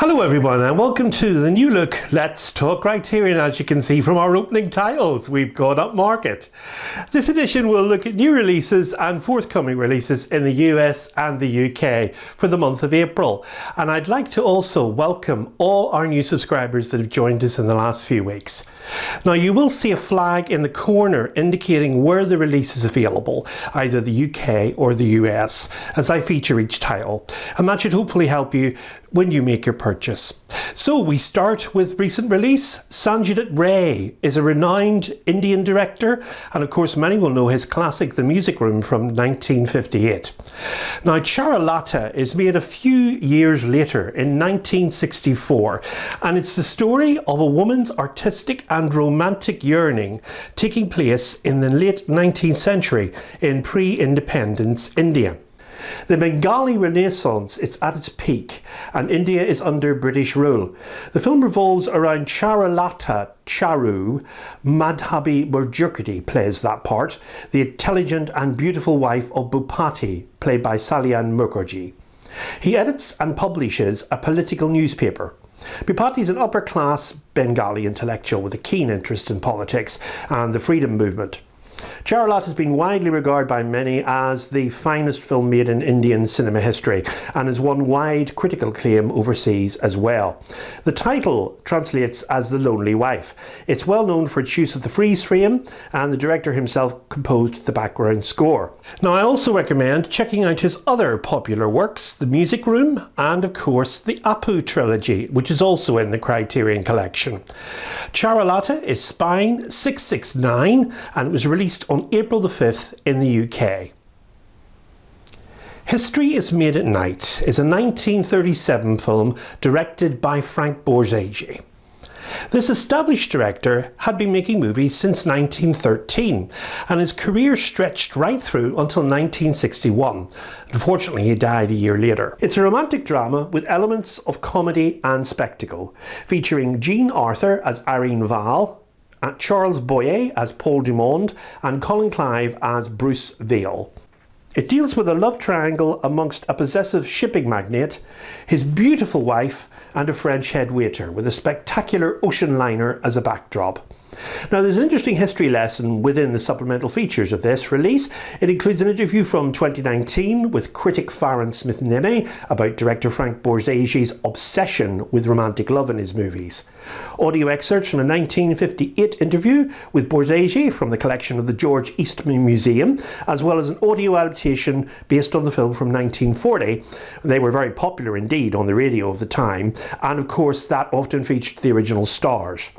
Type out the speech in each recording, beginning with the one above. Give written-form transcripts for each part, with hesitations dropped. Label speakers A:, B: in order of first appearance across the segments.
A: Hello everyone and welcome to the new look Let's Talk Criterion. As you can see from our opening titles, we've gone up market. This edition will look at new releases and forthcoming releases in the US and the UK for the month of April. And I'd like to also welcome all our new subscribers that have joined us in the last few weeks. Now you will see a flag in the corner indicating where the release is available, either the UK or the US, as I feature each title. And that should hopefully help you when you make your purchase. So we start with recent release. Sanjit Ray is a renowned Indian director, and of course many will know his classic The Music Room from 1958. Now Chara Latta is made a few years later in 1964, and it's the story of a woman's artistic and romantic yearning taking place in the late 19th century in pre-independence India. The Bengali Renaissance is at its peak and India is under British rule. The film revolves around Chara Latta. Charu Madhabi Murjukati plays that part, the intelligent and beautiful wife of Bhupati, played by Salyan Mukherjee. He edits and publishes a political newspaper. Bhupati is an upper-class Bengali intellectual with a keen interest in politics and the freedom movement. Chara Latta has been widely regarded by many as the finest film made in Indian cinema history and has won wide critical acclaim overseas as well. The title translates as The Lonely Wife. It's well known for its use of the freeze frame, and the director himself composed the background score. Now I also recommend checking out his other popular works, The Music Room and of course the Apu trilogy, which is also in the Criterion collection. Chara Latta is Spine 669 and it was released on April the 5th in the UK. History is Made at Night is a 1937 film directed by Frank Borzage. This established director had been making movies since 1913 and his career stretched right through until 1961. Unfortunately, he died a year later. It's a romantic drama with elements of comedy and spectacle, featuring Jean Arthur as Irene Val, Charles Boyer as Paul Dumond and Colin Clive as Bruce Vail. It deals with a love triangle amongst a possessive shipping magnate, his beautiful wife and a French head waiter with a spectacular ocean liner as a backdrop. Now there's an interesting history lesson within the supplemental features of this release. It includes an interview from 2019 with critic Farron Smith-Neme about director Frank Borzage's obsession with romantic love in his movies. Audio excerpts from a 1958 interview with Borzage from the collection of the George Eastman Museum, as well as an audio adaptation based on the film from 1940. They were very popular indeed on the radio of the time, and of course that often featured the original stars.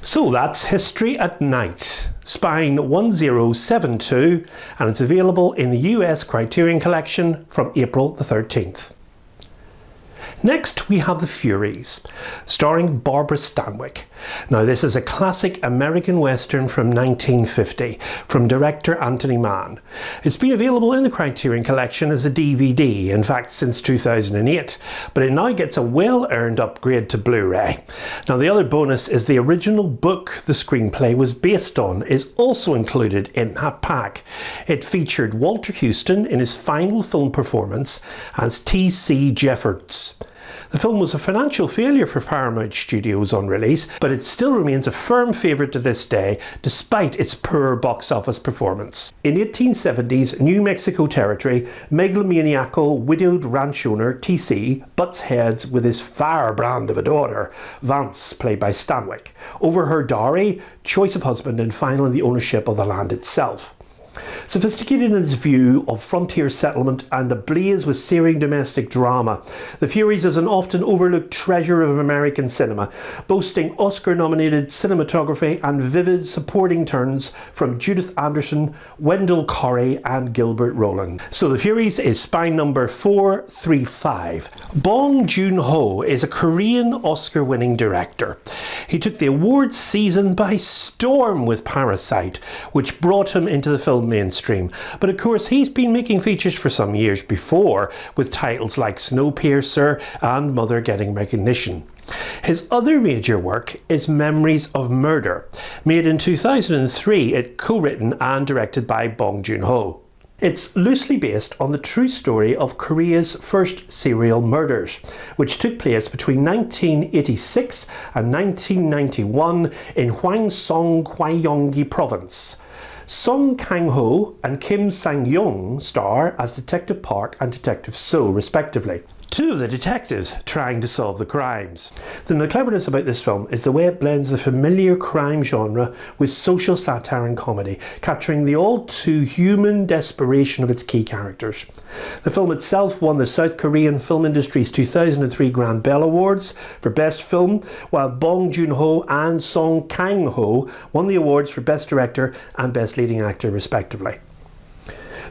A: So that's History at Night, Spine 1072, and it's available in the US Criterion collection from April the 13th. Next we have The Furies, starring Barbara Stanwyck. Now this is a classic American Western from 1950 from director Anthony Mann. It's been available in the Criterion collection as a DVD, in fact since 2008, but it now gets a well-earned upgrade to Blu-ray. Now the other bonus is the original book the screenplay was based on is also included in that pack. It featured Walter Huston in his final film performance as T.C. Jeffords. The film was a financial failure for Paramount Studios on release, but it still remains a firm favourite to this day, despite its poor box office performance. In 1870s New Mexico territory, megalomaniacal widowed ranch owner T.C. butts heads with his firebrand of a daughter, Vance, played by Stanwyck, over her dowry, choice of husband, and finally the ownership of the land itself. Sophisticated in its view of frontier settlement and ablaze with searing domestic drama, The Furies is an often overlooked treasure of American cinema, boasting Oscar-nominated cinematography and vivid supporting turns from Judith Anderson, Wendell Corey and Gilbert Roland. So The Furies is spine number 435. Bong Joon-ho is a Korean Oscar-winning director. He took the awards season by storm with Parasite, which brought him into the film mainstream, but of course he's been making features for some years before, with titles like Snowpiercer and Mother getting recognition. His other major work is Memories of Murder, made in 2003, it co-written and directed by Bong Joon-ho. It's loosely based on the true story of Korea's first serial murders, which took place between 1986 and 1991 in Hwangseong, Gyeonggi Province. Song Kang-ho and Kim Sang-young star as Detective Park and Detective So, respectively. Two of the detectives trying to solve the crimes. The cleverness about this film is the way it blends the familiar crime genre with social satire and comedy, capturing the all-too-human desperation of its key characters. The film itself won the South Korean film industry's 2003 Grand Bell Awards for Best Film, while Bong Joon-ho and Song Kang-ho won the awards for Best Director and Best Leading Actor, respectively.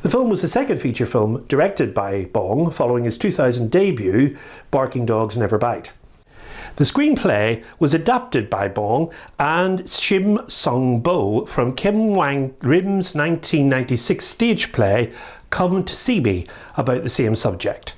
A: The film was the second feature film directed by Bong following his 2000 debut, Barking Dogs Never Bite. The screenplay was adapted by Bong and Shim Sung-bo from Kim Wang-rim's 1996 stage play Come to See Me, about the same subject.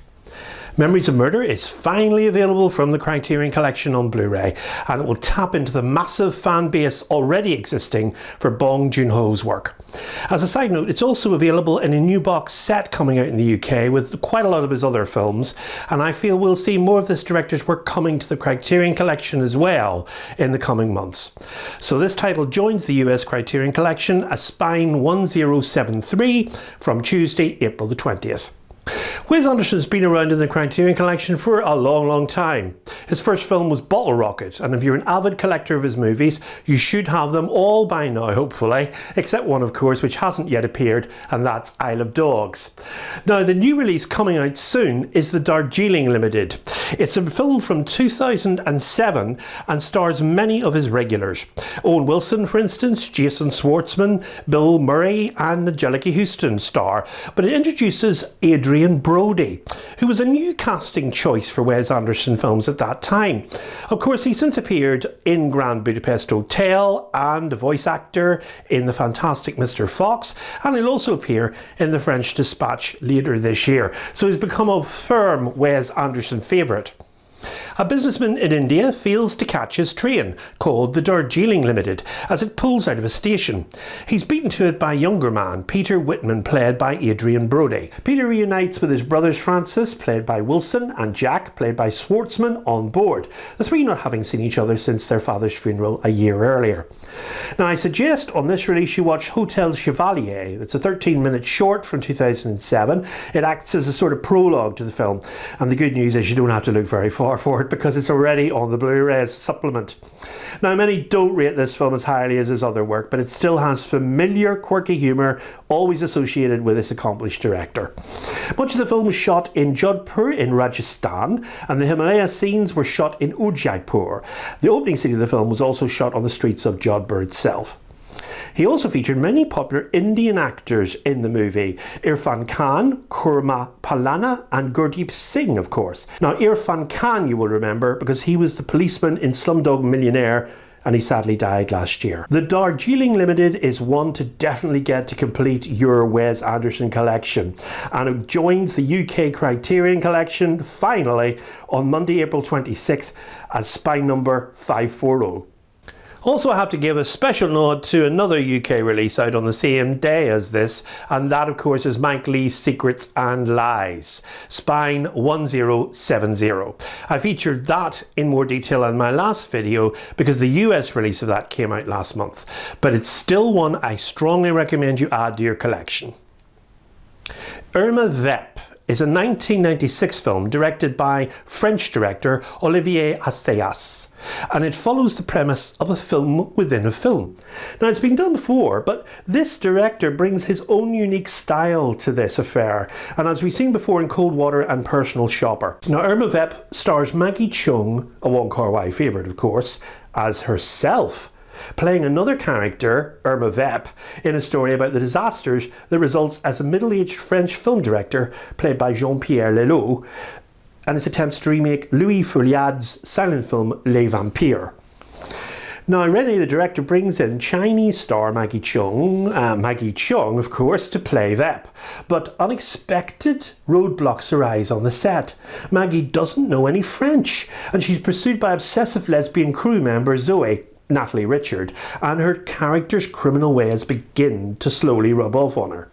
A: Memories of Murder is finally available from the Criterion Collection on Blu-ray, and it will tap into the massive fan base already existing for Bong Joon-ho's work. As a side note, it's also available in a new box set coming out in the UK with quite a lot of his other films, and I feel we'll see more of this director's work coming to the Criterion Collection as well in the coming months. So this title joins the US Criterion Collection as Spine 1073 from Tuesday, April the 20th. Wes Anderson's been around in the Criterion Collection for a long time. His first film was Bottle Rocket, and if you're an avid collector of his movies, you should have them all by now, hopefully, except one, of course, which hasn't yet appeared, and that's Isle of Dogs. Now, the new release coming out soon is the Darjeeling Limited. It's a film from 2007 and stars many of his regulars. Owen Wilson, for instance, Jason Schwartzman, Bill Murray, and Anjelica Huston star, but it introduces Adrian Brody, who was a new casting choice for Wes Anderson films at that time. Of course, he's since appeared in Grand Budapest Hotel and a voice actor in The Fantastic Mr. Fox, and he'll also appear in The French Dispatch later this year. So he's become a firm Wes Anderson favourite. A businessman in India fails to catch his train, called the Darjeeling Limited, as it pulls out of a station. He's beaten to it by a younger man, Peter Whitman, played by Adrian Brody. Peter reunites with his brothers Francis, played by Wilson, and Jack, played by Schwartzman, on board, the three not having seen each other since their father's funeral a year earlier. Now, I suggest on this release you watch Hotel Chevalier. It's a 13-minute short from 2007. It acts as a sort of prologue to the film, and the good news is you don't have to look very far for it because it's already on the Blu-ray as a supplement. Now, many don't rate this film as highly as his other work, but it still has familiar, quirky humour always associated with this accomplished director. Much of the film was shot in Jodhpur in Rajasthan, and the Himalaya scenes were shot in Udaipur. The opening scene of the film was also shot on the streets of Jodhpur itself. He also featured many popular Indian actors in the movie. Irfan Khan, Kurma Palana and Gurdeep Singh, of course. Now, Irfan Khan you will remember because he was the policeman in Slumdog Millionaire, and he sadly died last year. The Darjeeling Limited is one to definitely get to complete your Wes Anderson collection, and it joins the UK Criterion Collection finally on Monday, April 26th as Spine number 540. Also, I have to give a special nod to another UK release out on the same day as this, and that of course is Mike Leigh's Secrets and Lies, Spine 1070. I featured that in more detail in my last video because the US release of that came out last month, but it's still one I strongly recommend you add to your collection. Irma Vep is a 1996 film directed by French director Olivier Assayas, and it follows the premise of a film within a film. Now, it's been done before, but this director brings his own unique style to this affair, and as we've seen before in Cold Water and Personal Shopper. Now, Irma Vep stars Maggie Cheung, a Wong Kar-wai favourite of course, as herself, playing another character, Irma Vep, in a story about the disasters that results as a middle-aged French film director played by Jean-Pierre Lelot, and his attempts to remake Louis Feuillad's silent film Les Vampires. Now, René, the director, brings in Chinese star Maggie Cheung, of course, to play Vep. But unexpected roadblocks arise on the set. Maggie doesn't know any French, and she's pursued by obsessive lesbian crew member Zoe, Natalie Richard, and her character's criminal ways begin to slowly rub off on her.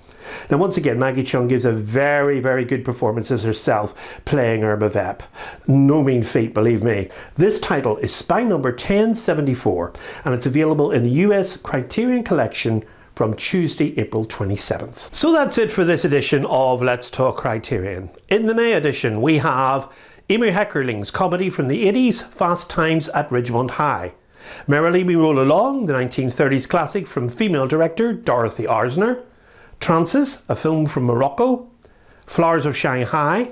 A: Now once again, Maggie Cheung gives a very, very good performance as herself, playing Irma Vep. No mean feat, believe me. This title is Spy Number 1074, and it's available in the US Criterion Collection from Tuesday, April 27th. So that's it for this edition of Let's Talk Criterion. In the May edition, we have Amy Heckerling's comedy from the 80s, Fast Times at Ridgemont High. Merrily We Roll Along, the 1930s classic from female director Dorothy Arzner. Trances, a film from Morocco. Flowers of Shanghai.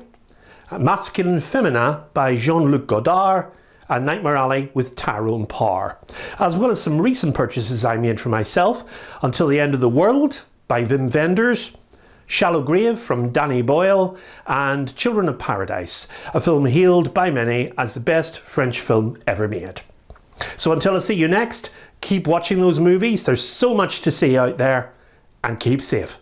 A: Masculine Femina by Jean-Luc Godard. And Nightmare Alley with Tyrone Power. As well as some recent purchases I made for myself. Until the End of the World by Wim Wenders. Shallow Grave from Danny Boyle, and Children of Paradise, a film hailed by many as the best French film ever made. So until I see you next, keep watching those movies. There's so much to see out there, and keep safe.